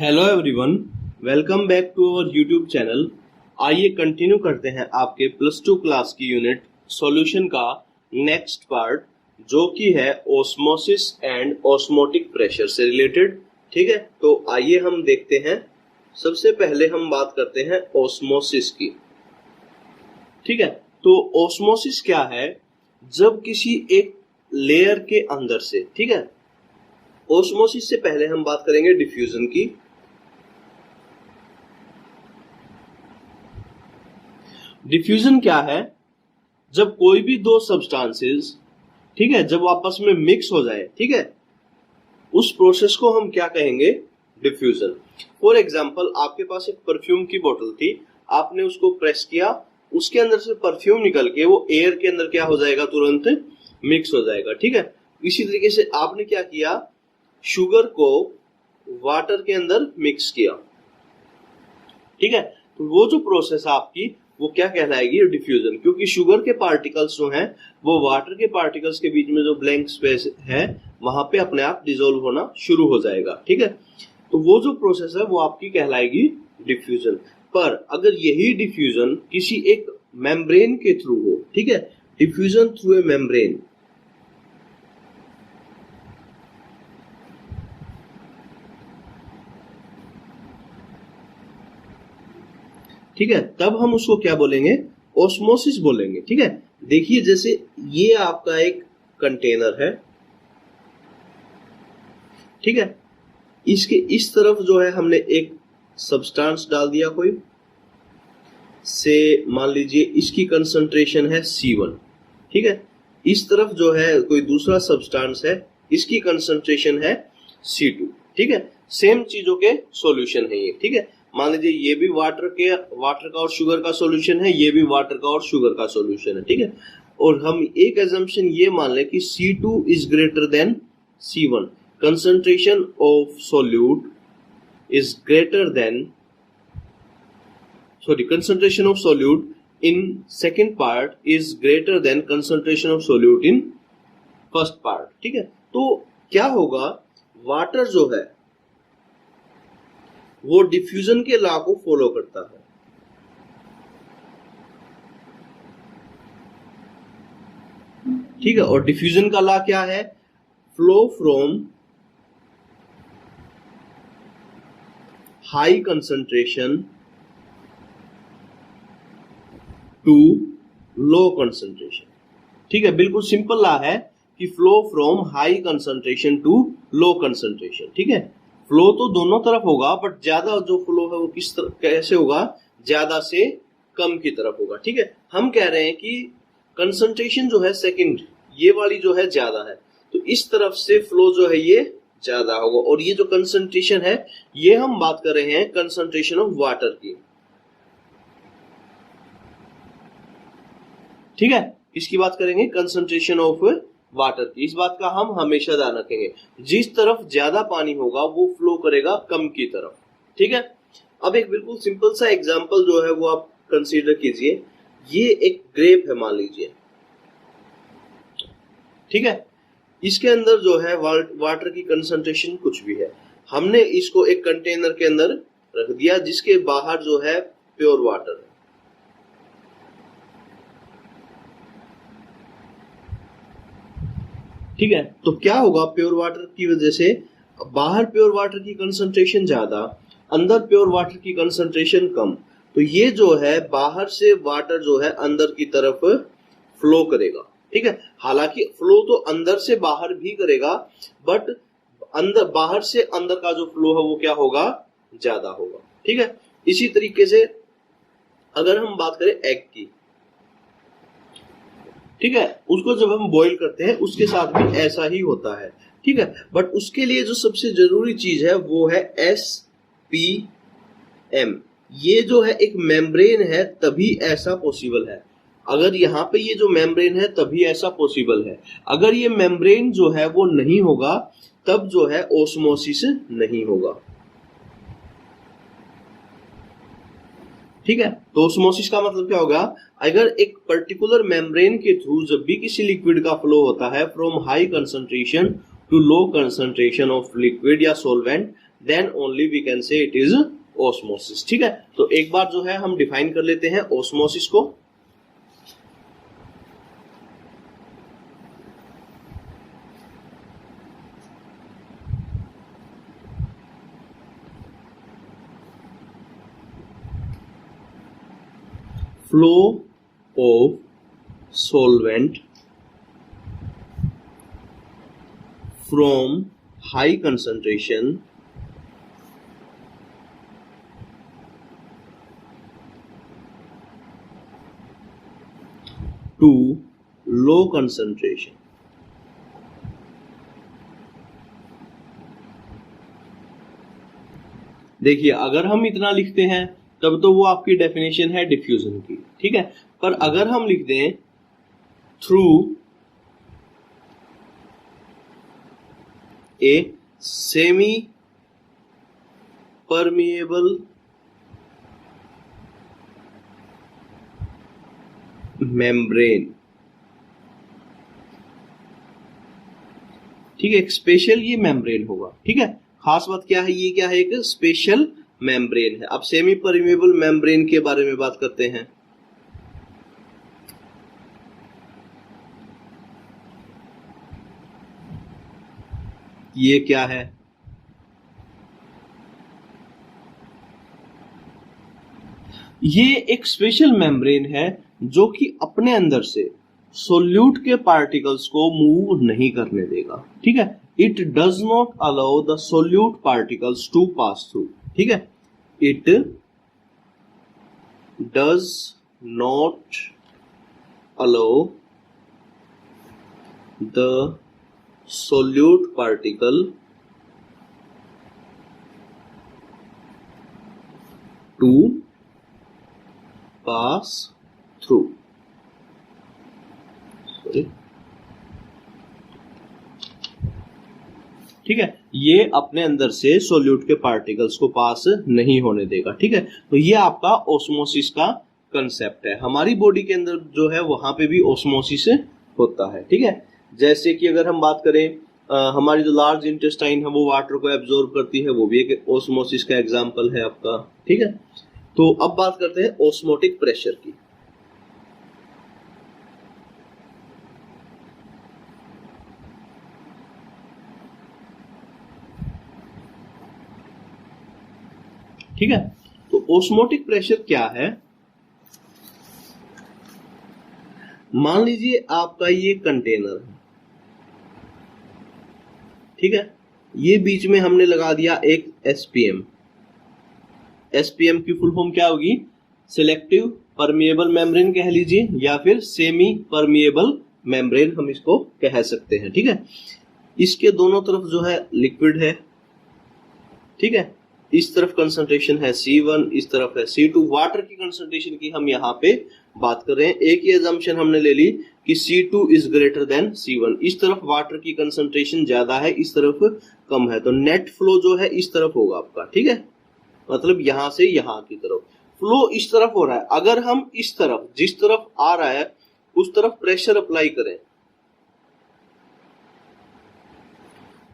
Hello everyone, welcome back to our YouTube channel. आइए continue करते हैं आपके प्लस टू क्लास की यूनिट सॉल्यूशन का नेक्स्ट पार्ट, जो कि है ऑस्मोसिस एंड ऑस्मोटिक प्रेशर से रिलेटेड। ठीक है, तो आइए हम देखते हैं। सबसे पहले हम बात करते हैं ऑस्मोसिस की। ठीक है, तो ऑस्मोसिस क्या है? जब किसी एक लेयर के अंदर से, ठीक है, ऑस्मोसिस से पहले हम बात करेंगे डिफ्यूजन की। डिफ्यूजन क्या है? जब कोई भी दो सब्सटेंसेस, ठीक है, जब आपस में मिक्स हो जाए, ठीक है, उस प्रोसेस को हम क्या कहेंगे? डिफ्यूजन। फॉर एग्जांपल, आपके पास एक परफ्यूम की बोतल थी, आपने उसको प्रेस किया, उसके अंदर से परफ्यूम निकल के वो एयर के अंदर क्या हो जाएगा? तुरंत मिक्स हो जाएगा। ठीक है, इसी तरीके से आपने क्या किया? शुगर को वाटर के अंदर मिक्स किया। ठीक है, तो वो जो प्रोसेस है आपकी, वो क्या कहलाएगी? डिफ्यूजन। क्योंकि शुगर के पार्टिकल्स जो हैं वो वाटर के पार्टिकल्स के बीच में जो ब्लैंक स्पेस है वहां पे अपने आप डिसॉल्व होना शुरू हो जाएगा। ठीक है, तो वो जो प्रोसेस है वो आपकी कहलाएगी डिफ्यूजन। पर अगर यही डिफ्यूजन किसी एक मेम्ब्रेन के थ्रू हो, ठीक है, डिफ्यूजन थ्रू ए मेम्ब्रेन, ठीक है, तब हम उसको क्या बोलेंगे? ऑस्मोसिस बोलेंगे। ठीक है, देखिए जैसे ये आपका एक कंटेनर है, ठीक है, इसके इस तरफ जो है हमने एक सब्सटेंस डाल दिया कोई से, मान लीजिए इसकी कंसंट्रेशन है C1। ठीक है, इस तरफ जो है कोई दूसरा सब्सटेंस है, इसकी कंसंट्रेशन है C2। ठीक है, सेम चीजों के सॉल्यूशन है ये। ठीक है, मान लीजिए ये भी वाटर का और शुगर का सॉल्यूशन है, ये भी वाटर का और शुगर का सॉल्यूशन है। ठीक है, और हम एक एजम्पशन ये मान लें कि C2 is greater than C1, concentration of solute is greater than, concentration of solute in second part is greater than concentration of solute in first part। ठीक है, तो क्या होगा? वाटर जो है वो डिफ्यूजन के लॉ को फॉलो करता है। ठीक है, और डिफ्यूजन का लॉ क्या है? Flow from high concentration to low concentration. ठीक है, बिल्कुल सिंपल लॉ है कि flow from high concentration to low concentration. ठीक है, फ्लो तो दोनों तरफ होगा, बट ज्यादा जो फ्लो है वो किस तरफ कैसे होगा? ज्यादा से कम की तरफ होगा। ठीक है, हम कह रहे हैं कि कंसंट्रेशन जो है सेकंड, ये वाली जो है ज्यादा है, तो इस तरफ से फ्लो जो है ये ज्यादा होगा। और ये जो कंसंट्रेशन है, ये हम बात कर रहे हैं कंसंट्रेशन ऑफ वाटर की। ठीक है, इसकी बात करेंगे कंसंट्रेशन ऑफ वाटर की। इस बात का हम हमेशा ध्यान रखेंगे, जिस तरफ ज्यादा पानी होगा वो फ्लो करेगा कम की तरफ। ठीक है, अब एक बिल्कुल सिंपल सा एग्जांपल जो है वो आप कंसीडर कीजिए। ये एक ग्रेप है मान लीजिए, ठीक है, इसके अंदर जो है वाटर की कंसंट्रेशन कुछ भी है। हमने इसको एक कंटेनर के अंदर रख दिया जिसके बाहर जो है प्योर वाटर है। ठीक है, तो क्या होगा? प्योर वाटर की वजह से बाहर प्योर वाटर की कंसंट्रेशन ज्यादा, अंदर प्योर वाटर की कंसंट्रेशन कम, तो ये जो है बाहर से वाटर जो है अंदर की तरफ फ्लो करेगा। ठीक है, हालांकि फ्लो तो अंदर से बाहर भी करेगा, बट अंदर बाहर से अंदर का जो फ्लो है वो क्या होगा? ज्यादा होगा। ठीक है, इसी तरीके से अगर हम बात करें एग की, ठीक है, उसको जब हम बॉईल करते हैं उसके साथ भी ऐसा ही होता है। ठीक है, बट उसके लिए जो सबसे जरूरी चीज है वो है SPM। ये जो है एक मेम्ब्रेन है, तभी ऐसा पॉसिबल है। अगर यहाँ पे ये जो मेम्ब्रेन है तभी ऐसा पॉसिबल है। अगर ये मेम्ब्रेन जो है वो नहीं होगा तब जो है ऑस्मोसिस नहीं होगा। ठीक है, तो ऑस्मोसिस का मतलब क्या होगा? अगर एक पर्टिकुलर मेम्ब्रेन के थ्रू जब भी किसी लिक्विड का फ्लो होता है from high concentration to low concentration of liquid या solvent, then only we can say it is osmosis. ठीक है, तो एक बार जो है हम डिफाइन कर लेते हैं ऑस्मोसिस को। Flow of solvent from high concentration to low concentration। देखिए, अगर हम इतना लिखते हैं तब तो वो आपकी डेफिनेशन है डिफ्यूजन की। ठीक है, पर अगर हम लिख दें through a semi permeable membrane, ठीक है, एक स्पेशल ये मेम्ब्रेन होगा। ठीक है, खास बात क्या है, ये क्या है, एक स्पेशल मेम्ब्रेन है। अब सेमी परमिएबल मेम्ब्रेन के बारे में बात करते हैं। ये क्या है, ये एक स्पेशल मेम्ब्रेन है जो कि अपने अंदर से सोल्यूट के पार्टिकल्स को मूव नहीं करने देगा। ठीक है, it does not allow the solute particles to pass through. ठीक है, it does not allow the solute particle to pass through। Sorry। ठीक है, ये अपने अंदर से सोल्यूट के पार्टिकल्स को पास नहीं होने देगा। ठीक है, तो ये आपका ओस्मोसिस का कंसेप्ट है। हमारी बॉडी के अंदर जो है वहां पे भी ओस्मोसिस होता है। ठीक है, जैसे कि अगर हम बात करें हमारी जो लार्ज इंटेस्टाइन है वो वाटर को एब्जॉर्ब करती है, वो भी एक ओस्मोसिस का एग्जांपल है आपका। ठीक है, तो अब बात करते हैं ओस्मोटिक प्रेशर की। ठीक है, तो ओस्मोटिक प्रेशर क्या है, मान लीजिए आपका ये कंटेनर है। ठीक है, ये बीच में हमने लगा दिया एक एसपीएम। एसपीएम की फुल फॉर्म क्या होगी, सिलेक्टिव परमिएबल मेम्ब्रेन कह लीजिए, या फिर सेमी परमिएबल मेम्ब्रेन हम इसको कह सकते हैं। ठीक है, इसके दोनों तरफ जो है लिक्विड है। ठीक है, इस तरफ कंसंट्रेशन है C1, इस तरफ है C2। वाटर की कंसंट्रेशन की हम यहाँ पे बात कर रहे हैं। एक ही एजम्पशन हमने ले ली कि C2 is greater than C1। इस तरफ वाटर की कंसंट्रेशन ज्यादा है, इस तरफ कम है, तो नेट फ्लो जो है इस तरफ होगा आपका। ठीक है, मतलब यहां से यहां की तरफ फ्लो इस तरफ हो रहा है। अगर हम इस तरफ, जिस तरफ आ रहा है उस तरफ प्रेशर अप्लाई करें,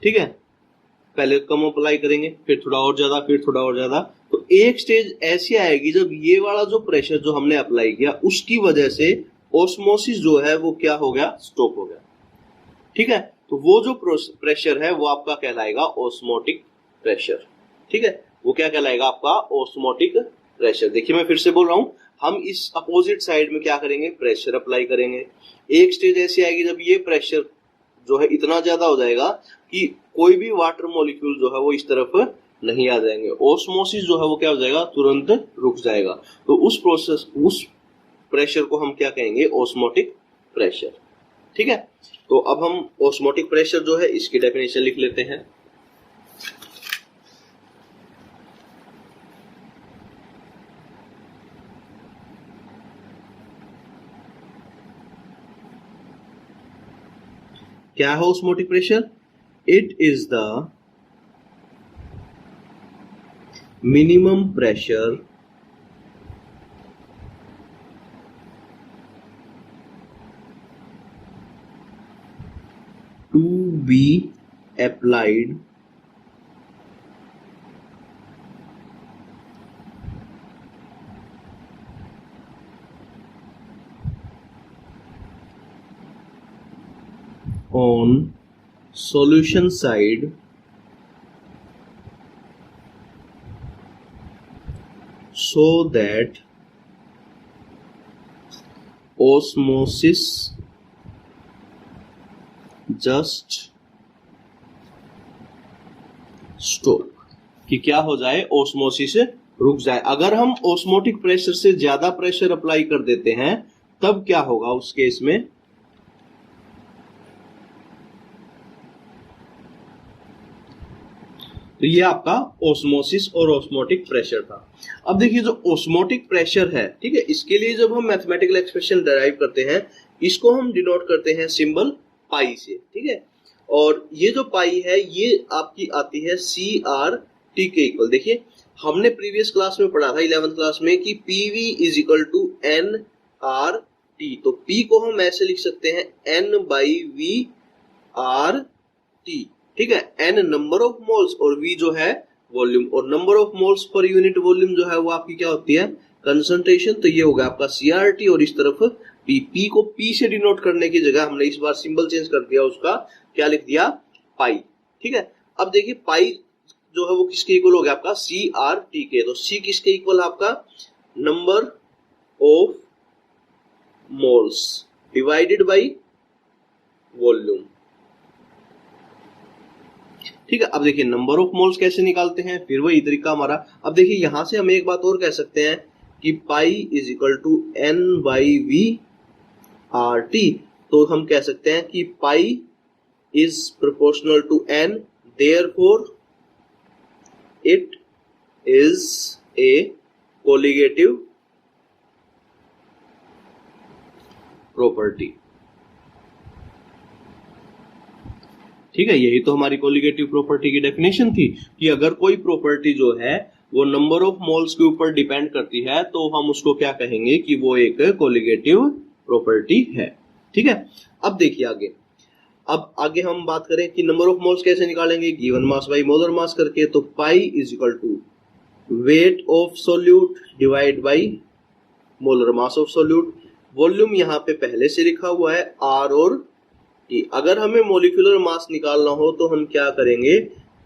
ठीक है, पहले कम अप्लाई करेंगे, फिर थोड़ा और ज्यादा, फिर थोड़ा और ज्यादा, तो एक स्टेज ऐसी आएगी जब ये वाला जो प्रेशर जो हमने अप्लाई किया उसकी वजह से ओस्मोसिस जो है वो क्या हो गया, स्टॉप हो गया। ठीक है, तो वो जो प्रेशर है वो आपका कहलाएगा ओस्मोटिक प्रेशर। ठीक है, वो क्या कहलाएगा आपका, ओस्मोटिक प्रेशर। देखिए मैं फिर से बोल रहा हूं, हम इस अपोजिट साइड में क्या करेंगे, प्रेशर अप्लाई करेंगे। एक स्टेज ऐसी आएगी जब ये प्रेशर जो है इतना ज्यादा हो जाएगा कि कोई भी वाटर मॉलिक्यूल जो है वो इस तरफ नहीं आ जाएंगे। ओस्मोसिस जो है वो क्या हो जाएगा, तुरंत रुक जाएगा। तो उस प्रोसेस, उस प्रेशर को हम क्या कहेंगे, ओस्मोटिक प्रेशर। ठीक है, तो अब हम ओस्मोटिक प्रेशर जो है इसकी डेफिनेशन लिख लेते हैं। क्या है osmotic pressure, it is the minimum pressure to be applied on solution side so that osmosis just stop, कि क्या हो जाए, ओस्मोसिस रुक जाए। अगर हम ओस्मोटिक प्रेशर से ज्यादा प्रेशर अप्लाई कर देते हैं तब क्या होगा उस केस में, तो ये आपका ओस्मोसिस और ओस्मोटिक प्रेशर था। अब देखिए जो ओस्मोटिक प्रेशर है, ठीक है, इसके लिए जब हम मैथमेटिकल एक्सप्रेशन डिराइव करते हैं इसको हम डिनोट करते हैं सिंबल पाई से, ठीक है। और ये जो पाई है ये आपकी आती है CRT के इक्वल। देखिए हमने प्रीवियस क्लास में पढ़ा था 11th क्लास में कि PV is equal to NRT, तो P को हम ऐसे लिख सकते हैं N/V/RT, ठीक है। N नंबर ऑफ मोल्स और V जो है वॉल्यूम, और number of moles per unit volume जो है वो आपकी क्या होती है, कंसंट्रेशन। तो ये होगा आपका CRT और इस तरफ P को P से डिनोट करने की जगह हमने इस बार सिंबल चेंज कर दिया, उसका क्या लिख दिया, पाई, ठीक है। अब देखिए पाई जो है वो किसके इक्वल हो गया आपका, CRT के। तो C किसके इक्वल है आपका, number of moles divided by volume, ठीक है। अब देखिए नंबर ऑफ मोल्स कैसे निकालते हैं, फिर वही तरीका हमारा। अब देखिए यहां से हम एक बात और कह सकते हैं कि pi is equal to N/V/RT, तो हम कह सकते हैं कि pi is proportional to N, therefore it is a colligative property, ठीक है। यही तो हमारी कोलिगेटिव प्रॉपर्टी की डेफिनेशन थी कि अगर कोई प्रॉपर्टी जो है वो नंबर ऑफ मोल्स के ऊपर डिपेंड करती है तो हम उसको क्या कहेंगे कि वो एक कोलिगेटिव प्रॉपर्टी है, ठीक है। अब देखिए अब आगे हम बात करें कि नंबर ऑफ मोल्स कैसे निकालेंगे, given mass by molar mass करके। तो pi is equal to weight of solute divide by molar mass of solute. Volume यहाँ पे पहले से लिखा हुआ है R और T। अगर हमें मोलिकुलर मास निकालना हो तो हम क्या करेंगे,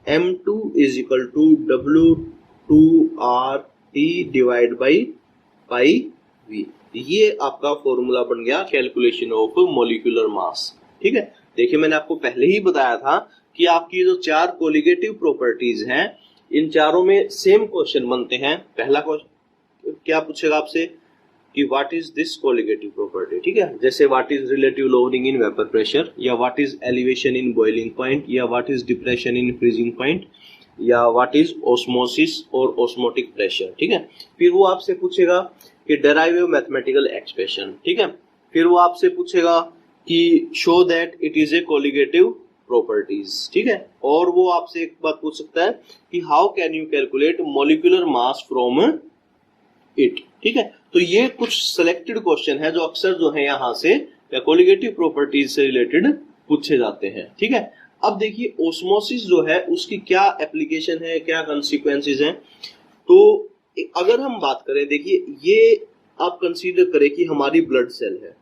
M2 is equal to W2RT divide by pi V। ये आपका फॉर्मूला बन गया कैलकुलेशन ऑफ मोलिकुलर मास, ठीक है। देखिए मैंने आपको पहले ही बताया था कि आपकी जो चार कोलिगेटिव प्रॉपर्टीज हैं इन चारों में सेम क्वेश्चन बनते हैं। पहला क्वेश्चन क्या पूछेगा आपसे कि what is this colligative property, ठीक है। जैसे what is relative lowering in vapour pressure, या what is elevation in boiling point, या what is depression in freezing point, या व्हाट इज ऑस्मोसिस और ऑस्मोटिक प्रेशर, ठीक है। फिर वो आपसे पूछेगा कि डेराइव मैथमेटिकल एक्सप्रेशन, ठीक है। फिर वो आपसे पूछेगा कि show that it is a colligative properties, ठीक है। और वो आपसे एक बात पूछ सकता है कि how can you calculate molecular mass from it, ठीक है। तो ये कुछ सिलेक्टेड क्वेश्चन है जो अक्सर जो है यहाँ से कोलिगेटिव प्रॉपर्टीज से रिलेटेड पूछे जाते हैं, ठीक है। अब देखिए ओस्मोसिस जो है उसकी क्या एप्लीकेशन है, क्या कॉन्सिक्वेंसेस हैं। तो अगर हम बात करें, देखिए ये आप कंसीडर करें कि हमारी ब्लड सेल है,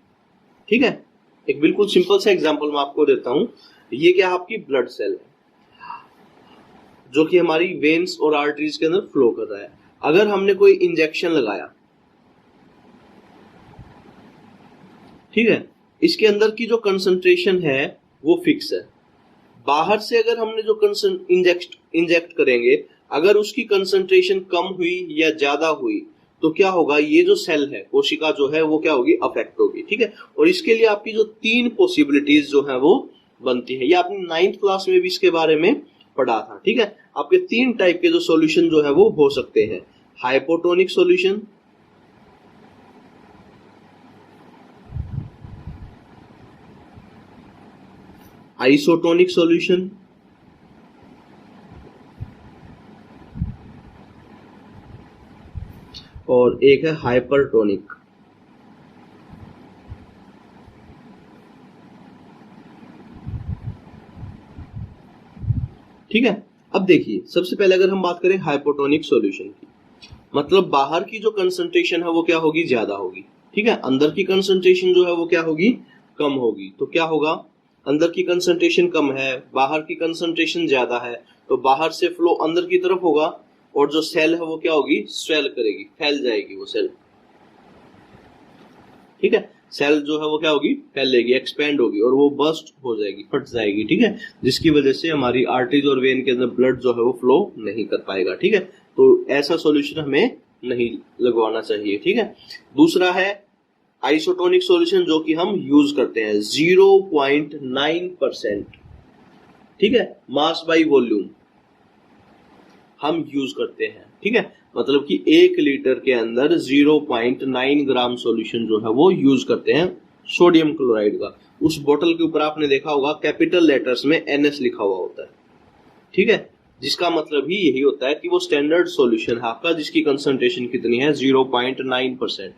ठीक है। एक बिल्कुल सिंपल सा एग्जांपल मैं आपको देता हूं। ये क्या आपकी ब्लड सेल है जो कि हमारी वेन्स और आर्टरीज के अंदर फ्लो कर रहा है। अगर हमने कोई इंजेक्शन लगाया, ठीक है, इसके अंदर की जो कंसंट्रेशन है वो फिक्स है। बाहर से अगर हमने जो इंजेक्ट करेंगे, अगर उसकी कंसंट्रेशन कम हुई या ज्यादा हुई तो क्या होगा, ये जो सेल है, कोशिका जो है वो क्या होगी, अफेक्ट होगी, ठीक है। और इसके लिए आपकी जो तीन पॉसिबिलिटीज जो है वो बनती है, ये आपने 9th क्लास में भी इसके बारे में पढ़ा था, ठीक है। आपके तीन टाइप के जो सॉल्यूशन जो है वो हो सकते हैं, हाइपोटोनिक सॉल्यूशन, आइसोटोनिक सॉल्यूशन, और एक है हाइपरटोनिक। ठीक है। अब देखिए सबसे पहले अगर हम बात करें हाइपोटोनिक सॉल्यूशन की, मतलब बाहर की जो कंसंट्रेशन है वो क्या होगी, ज्यादा होगी, ठीक है। अंदर की कंसंट्रेशन जो है वो क्या होगी, कम होगी। तो क्या होगा, अंदर की कंसंट्रेशन कम है, बाहर की कंसंट्रेशन ज्यादा है, तो बाहर से फ्लो अंदर की तरफ होगा और जो सेल है वो क्या होगी, स्वेल करेगी, फैल जाएगी वो सेल। ठीक है, सेल जो है वो क्या होगी, फैलेगी, एक्सपेंड होगी और वो बर्स्ट हो जाएगी, फट जाएगी। ठीक है, जिसकी वजह से हमारी आर्टरीज और वेन के अंदर ब्लड जो है वो फ्लो नहीं कर पाएगा। ठीक है, तो ऐसा सॉल्यूशन हमें नहीं लगवाना चाहिए। ठीक है, दूसरा है आइसोटोनिक सॉल्यूशन जो कि हम यूज करते हैं 0.9%। ठीक है, मास बाई वॉल्यूम हम यूज करते हैं। ठीक है, मतलब कि 1 लीटर के अंदर 0.9 ग्राम सॉल्यूशन जो है वो यूज करते हैं सोडियम क्लोराइड का। उस बोतल के ऊपर आपने देखा होगा कैपिटल लेटर्स में NS लिखा हुआ होता है। ठीक है, जिसका मतलब ही यही होता है कि वो स्टैंडर्ड सॉल्यूशन है आपका, जिसकी कंसंट्रेशन कितनी है, 0.9%।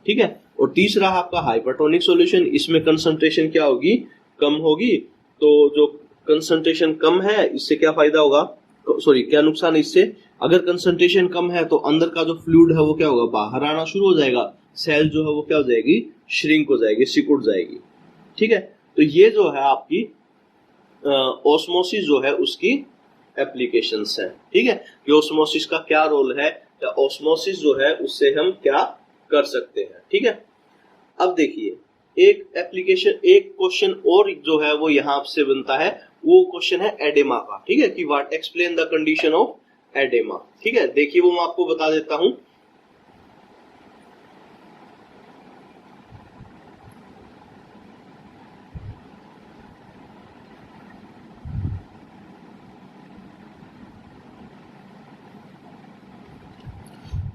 ठीक है, और तीसरा आपका हाइपरटोनिक सॉल्यूशन, इसमें कंसंट्रेशन क्या होगी, कम होगी। तो जो कंसंट्रेशन कम है इससे क्या फायदा होगा, सॉरी क्या नुकसान है इससे, अगर कंसंट्रेशन कम है तो अंदर का जो फ्लूइड है वो क्या होगा, बाहर आना शुरू हो जाएगा, सेल जो है वो क्या हो जाएगी, श्रिंक हो जाएगी, सिकुड़ जाएगी। ठीक है, तो ये जो है आपकी ऑस्मोसिस जो है उसकी एप्लीकेशंस है। ठीक है, कि ऑस्मोसिस का क्या रोल है, या ऑस्मोसिस जो है उससे हम क्या कर सकते हैं। ठीक है, अब देखिए एक एप्लीकेशन, एक क्वेश्चन और जो है वो यहां से बनता है, वो क्वेश्चन है एडेमा का। ठीक है, कि what explain the condition of oedema. ठीक है, देखिए वो मैं आपको बता देता हूं।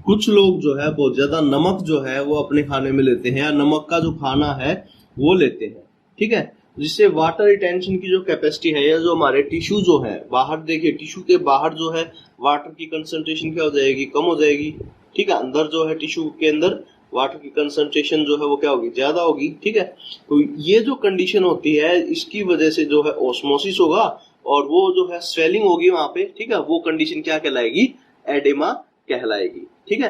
कुछ लोग जो है बहुत ज्यादा नमक जो है वो अपने खाने में लेते हैं, या नमक का जो खाना है वो लेते हैं। ठीक है, जिससे वाटर रिटेंशन की जो कैपेसिटी है, या जो हमारे टिश्यू जो है बाहर, देखिए टिश्यू के बाहर जो है वाटर की कंसंट्रेशन क्या हो जाएगी, कम हो जाएगी। ठीक है, अंदर जो है टिश्यू के अंदर वाटर की कंसंट्रेशन जो है वो क्या होगी, ज्यादा होगी। ठीक है, तो ये जो कंडीशन होती है इसकी वजह से जो है ऑस्मोसिस होगा और वो जो है स्वेलिंग होगी वहां पे। ठीक है, वो कंडीशन क्या कहलाएगी, एडेमा कहलाएगी। ठीक है,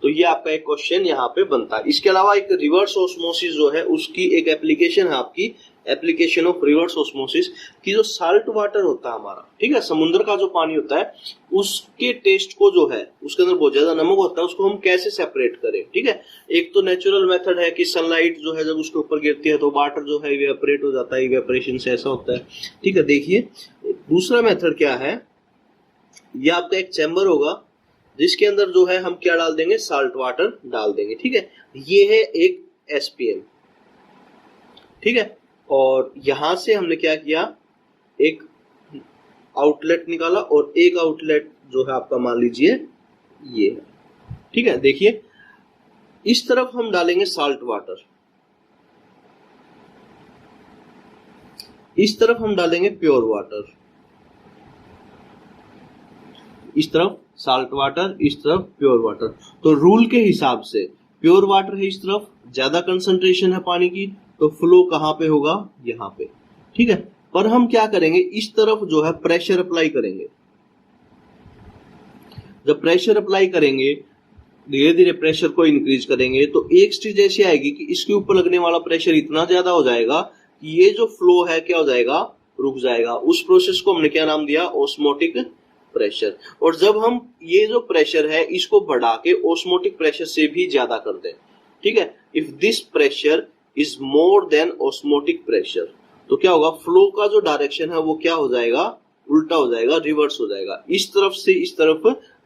तो ये आपका एक क्वेश्चन यहाँ पे बनता है। इसके अलावा एक रिवर्स ऑस्मोसिस जो है उसकी एक एप्लीकेशन है आपकी, एप्लीकेशन ऑफ रिवर्स ऑस्मोसिस की, जो साल्ट वाटर होता है हमारा, ठीक है, समुद्र का जो पानी होता है उसके टेस्ट को जो है, उसके अंदर बहुत ज्यादा नमक होता है, उसको हम कैसे सेपरेट करें। ठीक है, एक तो नेचुरल मेथड है कि सनलाइट जो है जब उसके ऊपर गिरती है तो वाटर जो है इवेपोरेट हो जाता है, इवेपोरेशन से ऐसा होता है। ठीक है, देखिए दूसरा मेथड क्या है, ये आपका एक चैम्बर होगा जिसके अंदर जो है हम क्या डाल देंगे, साल्ट वाटर डाल देंगे। ठीक है, ये है एक SPM। ठीक है, और यहां से हमने क्या किया, एक आउटलेट निकाला और एक आउटलेट जो है आपका मान लीजिए ये है। ठीक है, देखिए इस तरफ हम डालेंगे साल्ट वाटर, इस तरफ हम डालेंगे प्योर वाटर, इस तरफ साल्ट वाटर, इस तरफ प्योर वाटर। तो रूल के हिसाब से प्योर वाटर है इस तरफ, ज्यादा कंसंट्रेशन है पानी की, तो फ्लो कहां पे होगा, यहां पे। ठीक है, पर हम क्या करेंगे, इस तरफ जो है प्रेशर अप्लाई करेंगे। जब प्रेशर अप्लाई करेंगे, धीरे धीरे प्रेशर को इंक्रीज करेंगे, तो एक स्टेज ऐसी आएगी कि इसके ऊपर लगने वाला प्रेशर इतना ज्यादा हो जाएगा कि ये जो फ्लो है क्या हो जाएगा, रुक जाएगा। उस प्रोसेस को हमने क्या नाम दिया, ऑस्मोटिक प्रेशर। और जब हम ये जो प्रेशर है इसको बढ़ा के ऑस्मोटिक प्रेशर से भी ज्यादा कर दें, ठीक है, if this pressure is more than osmotic pressure, तो क्या होगा, फ्लो का जो डायरेक्शन है वो क्या हो जाएगा, उल्टा हो जाएगा, रिवर्स हो जाएगा, इस तरफ से इस तरफ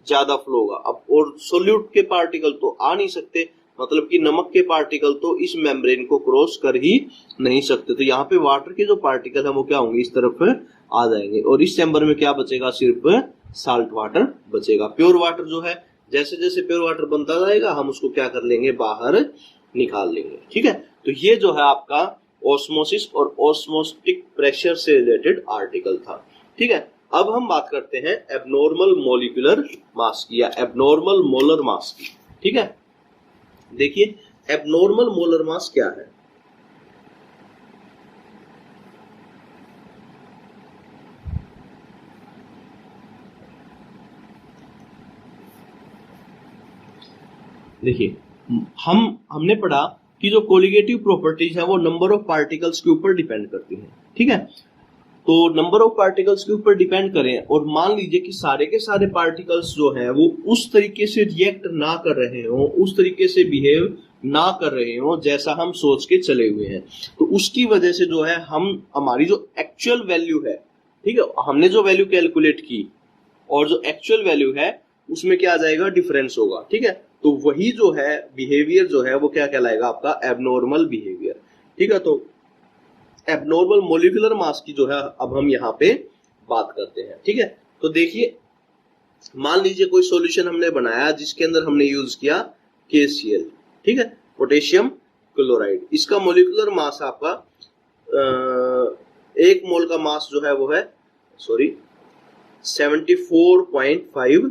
ज्यादा फ्लो होगा। अब और सोल्यूट के पार्टिकल तो आ नहीं सकते, मतलब कि नमक के पार्टिकल तो इस मेम्ब्रेन को क्रॉस कर ही नहीं सकते, तो यहाँ पे वाटर के जो पार्टिकल है वो क्या होंगे, इस तरफ आ जाएंगे, और इस चैम्बर में क्या बचेगा, सिर्फ साल्ट वाटर बचेगा। प्योर वाटर जो है, जैसे जैसे प्योर वाटर बनता जाएगा हम उसको क्या कर लेंगे, बाहर निकाल लेंगे। ठीक है, तो ये जो है आपका ऑस्मोसिस और ऑस्मोटिक प्रेशर से रिलेटेड आर्टिकल था। ठीक है, अब हम बात करते हैं एबनॉर्मल मॉलिक्यूलर मास की, या एबनॉर्मल मोलर मास की। ठीक है, देखिए एबनॉर्मल मोलर मास क्या है। देखिए हमने पढ़ा कि जो कोलिगेटिव प्रॉपर्टीज है वो नंबर ऑफ पार्टिकल्स के ऊपर डिपेंड करती हैं। ठीक है। तो नंबर ऑफ पार्टिकल्स के ऊपर डिपेंड करें और मान लीजिए कि सारे के सारे पार्टिकल्स जो है वो उस तरीके से रिएक्ट ना कर रहे हो, उस तरीके से बिहेव ना कर रहे हो जैसा हम सोच के चले हुए हैं, तो उसकी वजह से जो है हम हमारी जो एक्चुअल वैल्यू है, ठीक है, हमने जो वैल्यू कैलकुलेट की और जो एक्चुअल वैल्यू है उसमें क्या आ जाएगा, डिफरेंस होगा। ठीक है, तो वही जो है बिहेवियर जो है वो क्या कहलाएगा, आपका एबनॉर्मल बिहेवियर। ठीक है, तो एबनॉर्मल मोलिकुलर मास की जो है अब हम यहाँ पे बात करते हैं। ठीक है, तो देखिए मान लीजिए कोई सॉल्यूशन हमने बनाया जिसके अंदर हमने यूज किया KCl, ठीक है, पोटेशियम क्लोराइड। इसका मोलिकुलर मास आपका 1 मोल का मास जो है वो है 74.5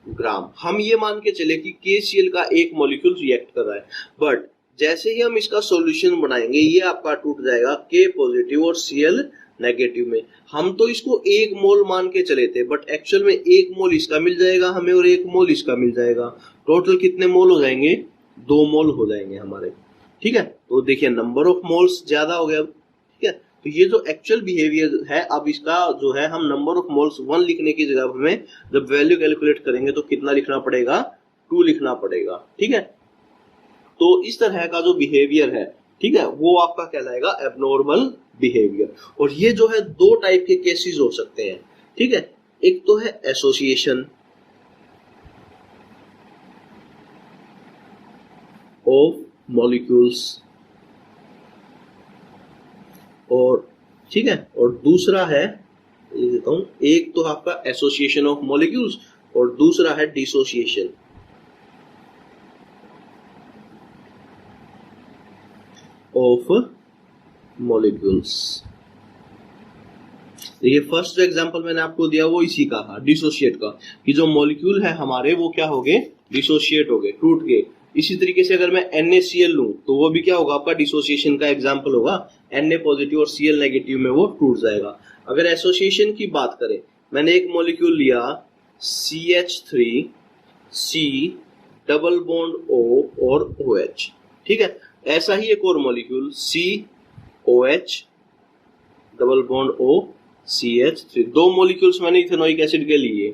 ग्राम। हम ये मान के चले कि KCl का एक मॉलिक्यूल रिएक्ट कर रहा है, बट जैसे ही हम इसका सॉल्यूशन बनाएंगे ये आपका टूट जाएगा K पॉजिटिव और Cl नेगेटिव में। हम तो इसको 1 मोल मान के चले थे, बट एक्चुअल में 1 मोल इसका मिल जाएगा हमें और 1 मोल इसका मिल जाएगा। टोटल कितने मोल हो जाएंगे, 2 मोल हो जाएंगे हमारे। ठीक है, तो देखिए नंबर ऑफ मोल्स ज्यादा हो गया। ठीक है, तो ये जो एक्चुअल बिहेवियर है, अब इसका जो है हम नंबर ऑफ मोल्स 1 लिखने की जगह हमें जब वैल्यू कैलकुलेट करेंगे तो कितना लिखना पड़ेगा, 2 लिखना पड़ेगा। ठीक है, तो इस तरह का जो बिहेवियर है, ठीक है, वो आपका कहलाएगा एबनॉर्मल बिहेवियर। और ये जो है 2 टाइप के केसेस हो सकते हैं। ठीक है, एक तो है एसोसिएशन ऑफ मॉलिक्यूल्स, और ठीक है, और दूसरा है, ये देता हूं, एक तो आपका एसोसिएशन ऑफ मॉलिक्यूल्स और दूसरा है डिसोसिएशन ऑफ मॉलिक्यूल्स। देखिए फर्स्ट जो एग्जांपल मैंने आपको दिया वो इसी का था, डिसोशिएट का, कि जो मॉलिक्यूल है हमारे वो क्या हो गए, डिसोशिएट हो गए, टूट गए। इसी तरीके से अगर मैं NaCl लूं तो वो भी क्या होगा, आपका डिसोसिएशन का एग्जांपल होगा। Na पॉजिटिव और Cl नेगेटिव में वो टूट जाएगा। अगर एसोसिएशन की बात करें, मैंने एक मॉलिक्यूल लिया CH3C डबल बॉन्ड O और OH, ठीक है, ऐसा ही एक और molecule COH double bond O CH3, 2 molecules मैंने इथेनोइक एसिड के लिए।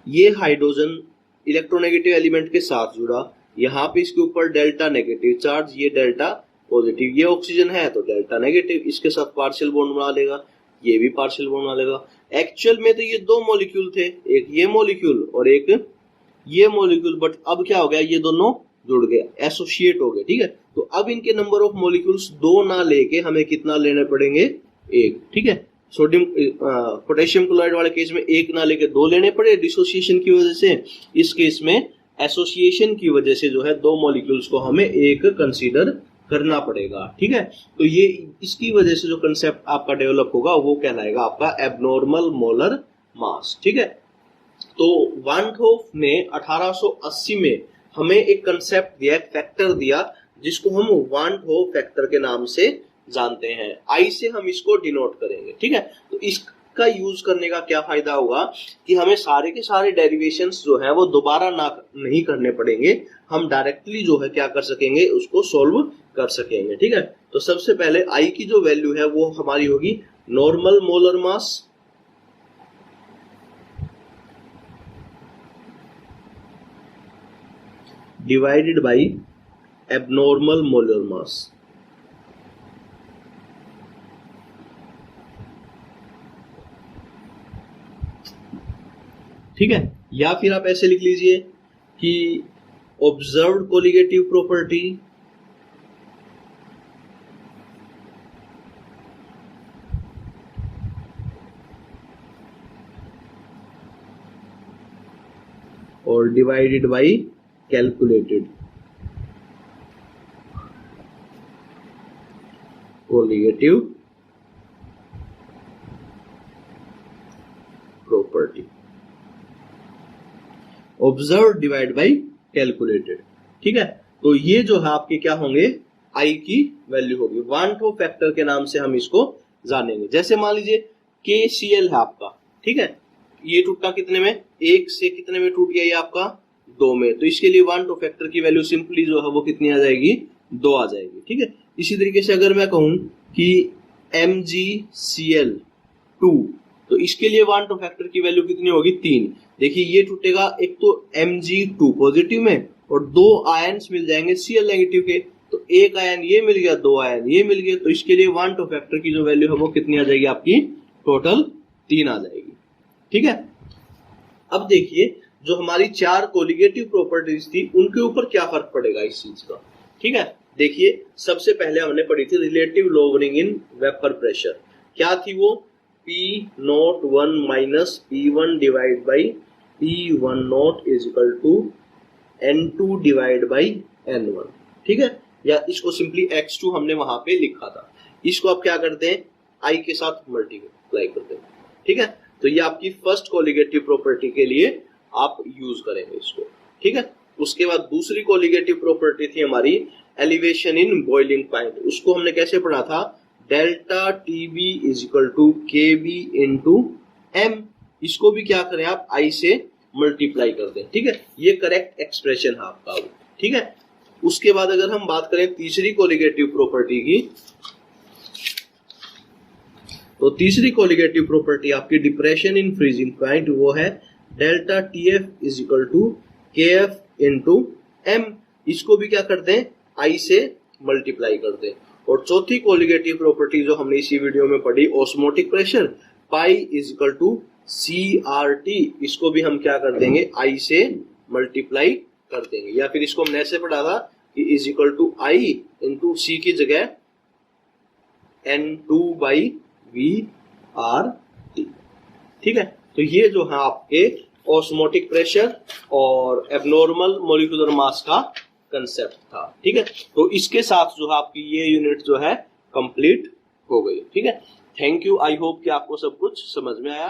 ये हाइड्रोजन इलेक्ट्रोनेगेटिव एलिमेंट के साथ जुड़ा, यहाँ पे इसके ऊपर डेल्टा नेगेटिव चार्ज, ये डेल्टा पॉजिटिव, ये ऑक्सीजन है तो डेल्टा नेगेटिव, इसके साथ पार्शियल बॉन्ड बना लेगा, ये भी पार्शियल बॉन्ड बना लेगा। एक्चुअल में तो ये 2 मॉलिक्यूल थे, एक ये मॉलिक्यूल और एक ये मॉलिक्यूल, बट अब क्या हो गया, ये दोनों जुड़ गए, एसोसिएट हो गए। ठीक है, तो अब इनके नंबर ऑफ मॉलिक्यूल्स 2 ना लेके हमें कितना लेने पड़ेंगे, 1। ठीक है, सोडियम पोटेशियम क्लोराइड वाले केस में 1 ना लेके 2 लेने पड़े डिसोसिएशन की वजह से। इस केस में एसोसिएशन की वजह से जो है 2 मॉलिक्यूल्स को हमें 1 कंसीडर करना पड़ेगा। ठीक है, तो ये इसकी वजह से जो कंसेप्ट आपका डेवलप होगा वो कहलाएगा आपका एबनॉर्मल मोलर मास। ठीक है, तो वानथोफ ने 1880 में हमें एक कंसेप्ट दिया, एक फैक्टर दिया जिसको हम वानथोफ फैक्टर के नाम से जानते हैं। आई से हम इसको डिनोट करेंगे। ठीक है, तो इसका यूज करने का क्या फायदा होगा कि हमें सारे के सारे डेरिवेशंस जो है वो दोबारा नहीं करने पड़ेंगे, हम डायरेक्टली जो है क्या कर सकेंगे, उसको सोल्व कर सकेंगे। ठीक है, तो सबसे पहले आई की जो वैल्यू है वो हमारी होगी normal molar mass divided by abnormal molar mass. ठीक है, या फिर आप ऐसे लिख लीजिए कि ऑब्जर्व्ड कोलिगेटिव प्रॉपर्टी और divided by calculated colligative property, observe divide by calculated. ठीक है, तो ये जो है आपके क्या होंगे, आई की वैल्यू होगी। वानथोफ फैक्टर के नाम से हम इसको जानेंगे। जैसे मान लीजिए KCl है आपका, ठीक है, ये टूटा कितने में, 1 से कितने में टूट गया, ये आपका 2 में, तो इसके लिए वानथोफ फैक्टर की वैल्यू सिंपली जो है वो कितनी आ जाएगी, 2 आ जाएगी। ठीक है, इसी तरीके से अगर मैं कहूं कि MgCl2, तो इसके लिए वन टू फैक्टर की वैल्यू कितनी होगी 3। देखिए ये टूटेगा, एक तो Mg2 पॉजिटिव में और 2 आयन्स मिल जाएंगे Cl नेगेटिव के, तो एक आयन ये मिल गया, 2 आयन ये मिल गए, तो इसके लिए वन टू फैक्टर की जो वैल्यू है वो कितनी आ जाएगी आपकी, टोटल 3 आ जाएगी। ठीक है, अब देखिए जो हमारी 4 कोलिगेटिव प्रॉपर्टीज थी उनके ऊपर क्या फर्क पड़ेगा इस चीज का। ठीक है, देखिए सबसे पहले हमने पढ़ी थी relative lowering in vapour pressure. क्या थी वो, P01 minus P1 divide by P10 is equal to N2 divide by N1। ठीक है, या इसको सिंपली X2 हमने वहां पे लिखा था, इसको आप क्या करते हैं I के साथ मल्टीप्लाई करते हैं। ठीक है, तो ये आपकी फर्स्ट कोलिगेटिव प्रॉपर्टी के लिए आप यूज करेंगे इसको। ठीक है, उसके बाद दूसरी कोलिगेटिव प्रॉपर्टी थी हमारी एलिवेशन इन बॉइलिंग पॉइंट, उसको हमने कैसे पढ़ा था, delta TB is equal to KB into M। इसको भी क्या करें आप I से मल्टीप्लाई कर दें। ठीक है, ये करेक्ट एक्सप्रेशन है आपका। ठीक है, उसके बाद अगर हम बात करें तीसरी कोलिगेटिव प्रॉपर्टी की, तो तीसरी कोलिगेटिव प्रॉपर्टी आपकी डिप्रेशन इन फ्रीजिंग पॉइंट, वो है delta TF is equal to KF into M। इसको भी क्या करते हैं I से मल्टीप्लाई करते हैं। और चौथी कोलिगेटिव प्रॉपर्टी जो हमने इसी वीडियो में पढ़ी, osmotic pressure, pi is equal to CRT, इसको भी हम क्या कर देंगे I से मल्टीप्लाई कर देंगे, या फिर इसको हमने ऐसे पढ़ा था कि is equal to I into C की जगह N2 बाई VRT। ठीक है, तो ये जो है आपके ऑस्मोटिक प्रेशर और एब्नॉर्मल मॉलिक्यूलर मास का कंसेप्ट था। ठीक है, तो इसके साथ जो है आपकी ये यूनिट जो है कंप्लीट हो गई। ठीक है, थैंक यू, आई होप कि आपको सब कुछ समझ में आया।